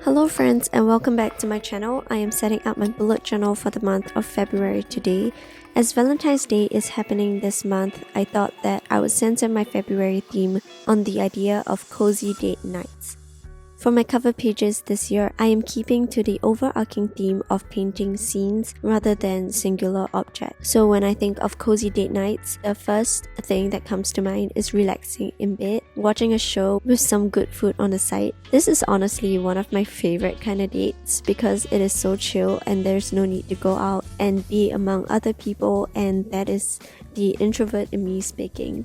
Hello friends and welcome back to my channel. I am setting up my bullet journal for the month of February today. As Valentine's Day is happening this month, I thought that I would center my February theme on the idea of cozy date nights. For my cover pages this year, I am keeping to the overarching theme of painting scenes rather than singular objects. So when I think of cozy date nights, the first thing that comes to mind is relaxing in bed, watching a show with some good food on the side. This is honestly one of my favorite kind of dates because it is so chill and there's no need to go out and be among other people, and that is the introvert in me speaking.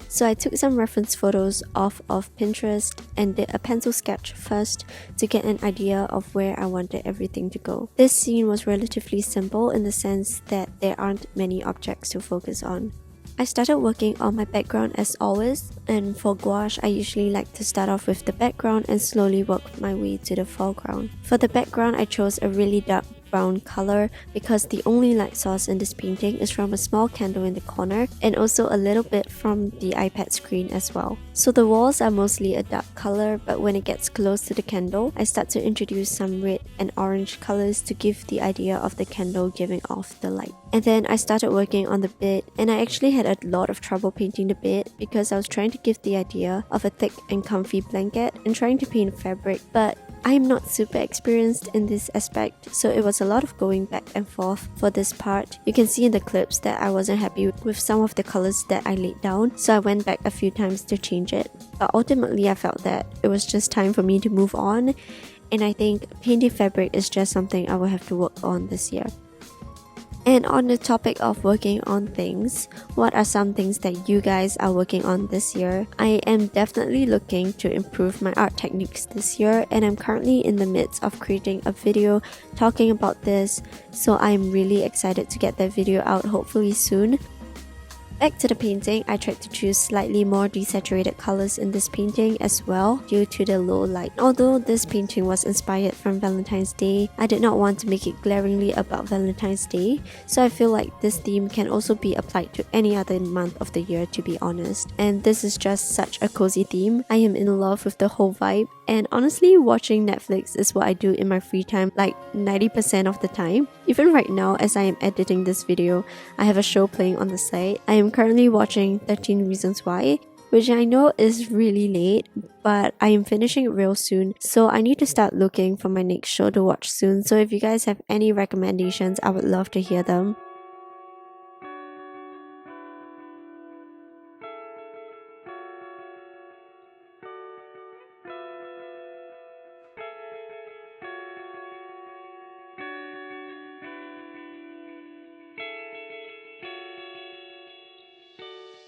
So I took some reference photos off of Pinterest and did a pencil sketch first to get an idea of where I wanted everything to go. This scene was relatively simple in the sense that there aren't many objects to focus on. I started working on my background as always, and for gouache I usually like to start off with the background and slowly work my way to the foreground. For the background I chose a really dark brown color because the only light source in this painting is from a small candle in the corner and also a little bit from the iPad screen as well. So the walls are mostly a dark color, but when it gets close to the candle, I start to introduce some red and orange colors to give the idea of the candle giving off the light. And then I started working on the bed, and I actually had a lot of trouble painting the bed because I was trying to give the idea of a thick and comfy blanket and trying to paint fabric, but I'm not super experienced in this aspect, so it was a lot of going back and forth for this part. You can see in the clips that I wasn't happy with some of the colors that I laid down, so I went back a few times to change it. But ultimately I felt that it was just time for me to move on, and I think painting fabric is just something I will have to work on this year. And on the topic of working on things, what are some things that you guys are working on this year? I am definitely looking to improve my art techniques this year, and I'm currently in the midst of creating a video talking about this, so I'm really excited to get that video out hopefully soon. Back to the painting, I tried to choose slightly more desaturated colors in this painting as well due to the low light. Although this painting was inspired from Valentine's Day, I did not want to make it glaringly about Valentine's Day, so I feel like this theme can also be applied to any other month of the year, to be honest. And this is just such a cozy theme. I am in love with the whole vibe, and honestly, watching Netflix is what I do in my free time like 90% of the time. Even right now, as I am editing this video, I have a show playing on the side. I am currently watching 13 Reasons Why, which I know is really late, but I am finishing it real soon, so I need to start looking for my next show to watch soon. So if you guys have any recommendations, I would love to hear them.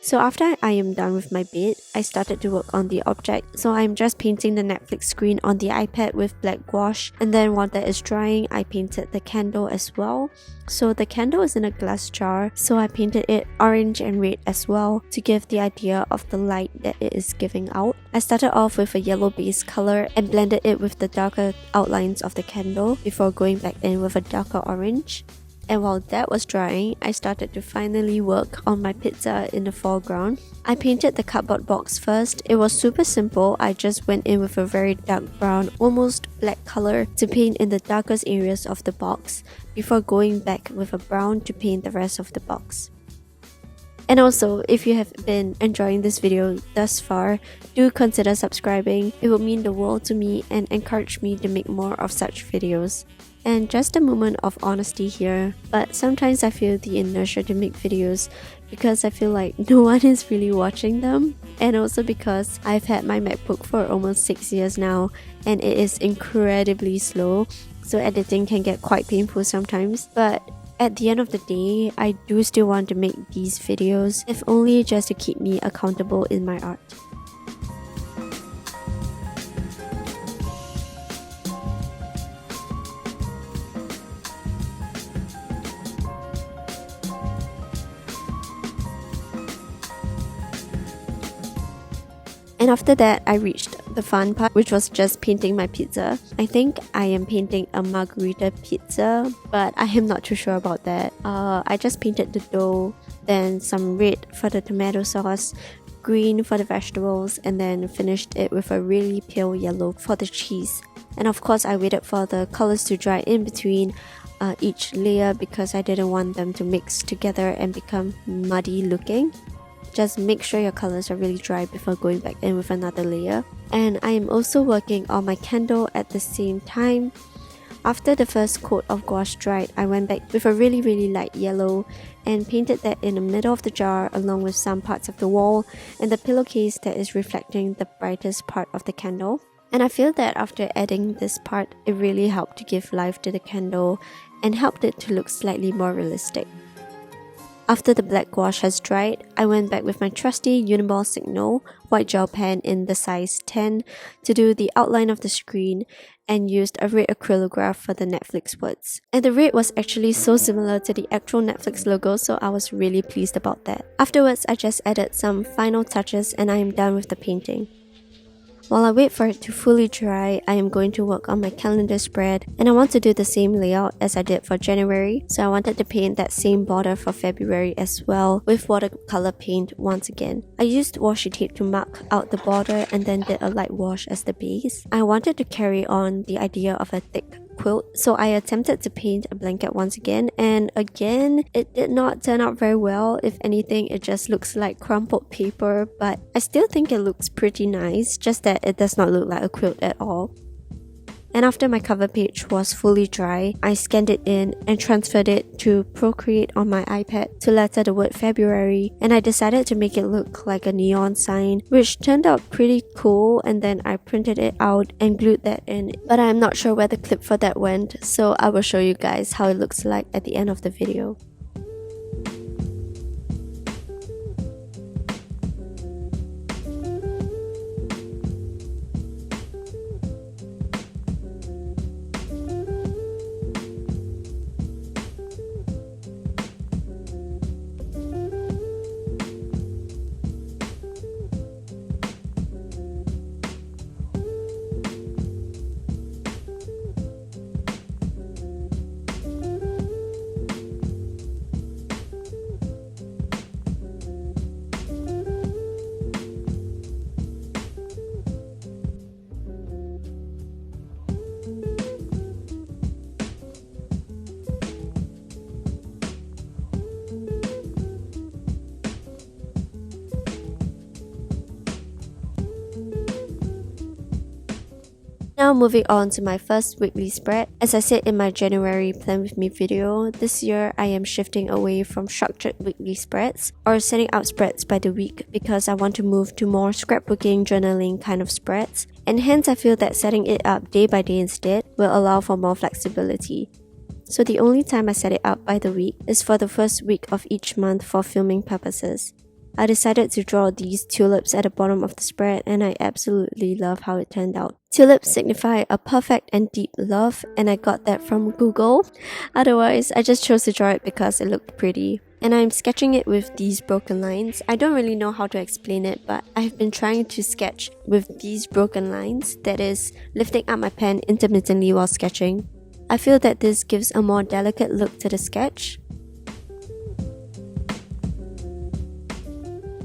So after I am done with my bed, I started to work on the object. So I'm just painting the Netflix screen on the iPad with black gouache, and then while that is drying, I painted the candle as well. So the candle is in a glass jar, so I painted it orange and red as well to give the idea of the light that it is giving out. I started off with a yellow base color and blended it with the darker outlines of the candle before going back in with a darker orange. And while that was drying, I started to finally work on my pizza in the foreground. I painted the cardboard box first. It was super simple. I just went in with a very dark brown, almost black color to paint in the darkest areas of the box before going back with a brown to paint the rest of the box. And also, if you have been enjoying this video thus far, do consider subscribing. It would mean the world to me and encourage me to make more of such videos. And just a moment of honesty here, but sometimes I feel the inertia to make videos because I feel like no one is really watching them, and also because I've had my MacBook for almost 6 years now and it is incredibly slow, so editing can get quite painful sometimes. But at the end of the day, I do still want to make these videos, if only just to keep me accountable in my art. And after that, I reached the fun part, which was just painting my pizza. I think I am painting a margarita pizza, but I am not too sure about that. I just painted the dough, then some red for the tomato sauce, green for the vegetables, and then finished it with a really pale yellow for the cheese. And of course I waited for the colors to dry in between each layer because I didn't want them to mix together and become muddy looking. Just make sure your colors are really dry before going back in with another layer. And I am also working on my candle at the same time. After the first coat of gouache dried, I went back with a really light yellow and painted that in the middle of the jar along with some parts of the wall and the pillowcase that is reflecting the brightest part of the candle. And I feel that after adding this part, it really helped to give life to the candle and helped it to look slightly more realistic. After the black gouache has dried, I went back with my trusty Uniball Signal white gel pen in the size 10 to do the outline of the screen and used a red acrylograph for the Netflix words. And the red was actually so similar to the actual Netflix logo, so I was really pleased about that. Afterwards, I just added some final touches and I am done with the painting. While I wait for it to fully dry, I am going to work on my calendar spread, and I want to do the same layout as I did for January, so I wanted to paint that same border for February as well with watercolor paint once again. I used washi tape to mark out the border and then did a light wash as the base. I wanted to carry on the idea of a thick quilt, so I attempted to paint a blanket once again, and again it did not turn out very well. If anything, it just looks like crumpled paper, but I still think it looks pretty nice, just that it does not look like a quilt at all. And after my cover page was fully dry, I scanned it in and transferred it to Procreate on my iPad to letter the word February, and I decided to make it look like a neon sign, which turned out pretty cool, and then I printed it out and glued that in. But I'm not sure where the clip for that went, so I will show you guys how it looks like at the end of the video. Now moving on to my first weekly spread. As I said in my January Plan With Me video, this year I am shifting away from structured weekly spreads or setting out spreads by the week because I want to move to more scrapbooking, journaling kind of spreads, and hence I feel that setting it up day by day instead will allow for more flexibility. So the only time I set it up by the week is for the first week of each month for filming purposes. I decided to draw these tulips at the bottom of the spread, and I absolutely love how it turned out. Tulips signify a perfect and deep love, and I got that from Google. Otherwise, I just chose to draw it because it looked pretty. And I'm sketching it with these broken lines. I don't really know how to explain it, but I've been trying to sketch with these broken lines, that is, lifting up my pen intermittently while sketching. I feel that this gives a more delicate look to the sketch.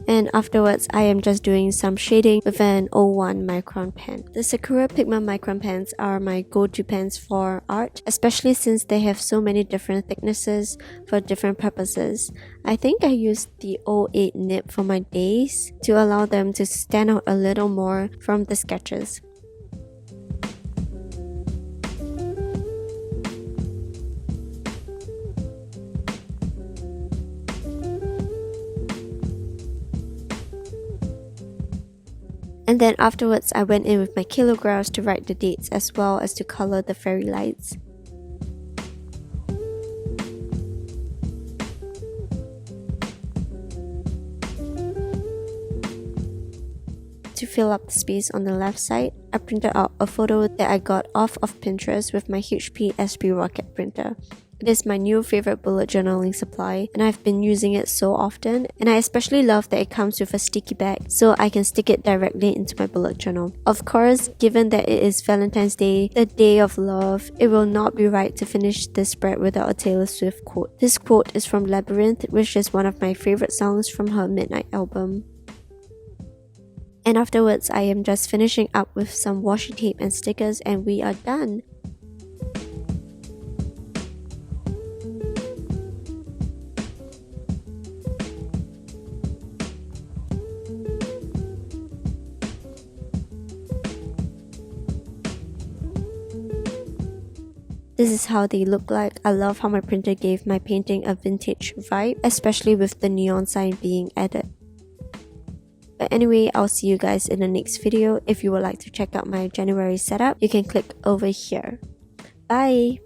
And afterwards, I am just doing some shading with an 01 micron pen. The Sakura Pigment micron pens are my go-to pens for art, especially since they have so many different thicknesses for different purposes. I think I used the 08 nib for my days to allow them to stand out a little more from the sketches. And then afterwards, I went in with my kilographs to write the dates as well as to color the fairy lights. To fill up the space on the left side, I printed out a photo that I got off of Pinterest with my HP SP Rocket printer. It is my new favorite bullet journaling supply, and I've been using it so often, and I especially love that it comes with a sticky bag so I can stick it directly into my bullet journal. Of course, given that it is Valentine's Day, the day of love, it will not be right to finish this spread without a Taylor Swift quote. This quote is from Labyrinth, which is one of my favorite songs from her Midnight album. And afterwards, I am just finishing up with some washi tape and stickers and we are done. This is how they look like. I love how my printer gave my painting a vintage vibe, especially with the neon sign being added. But anyway, I'll see you guys in the next video. If you would like to check out my January setup, you can click over here. Bye!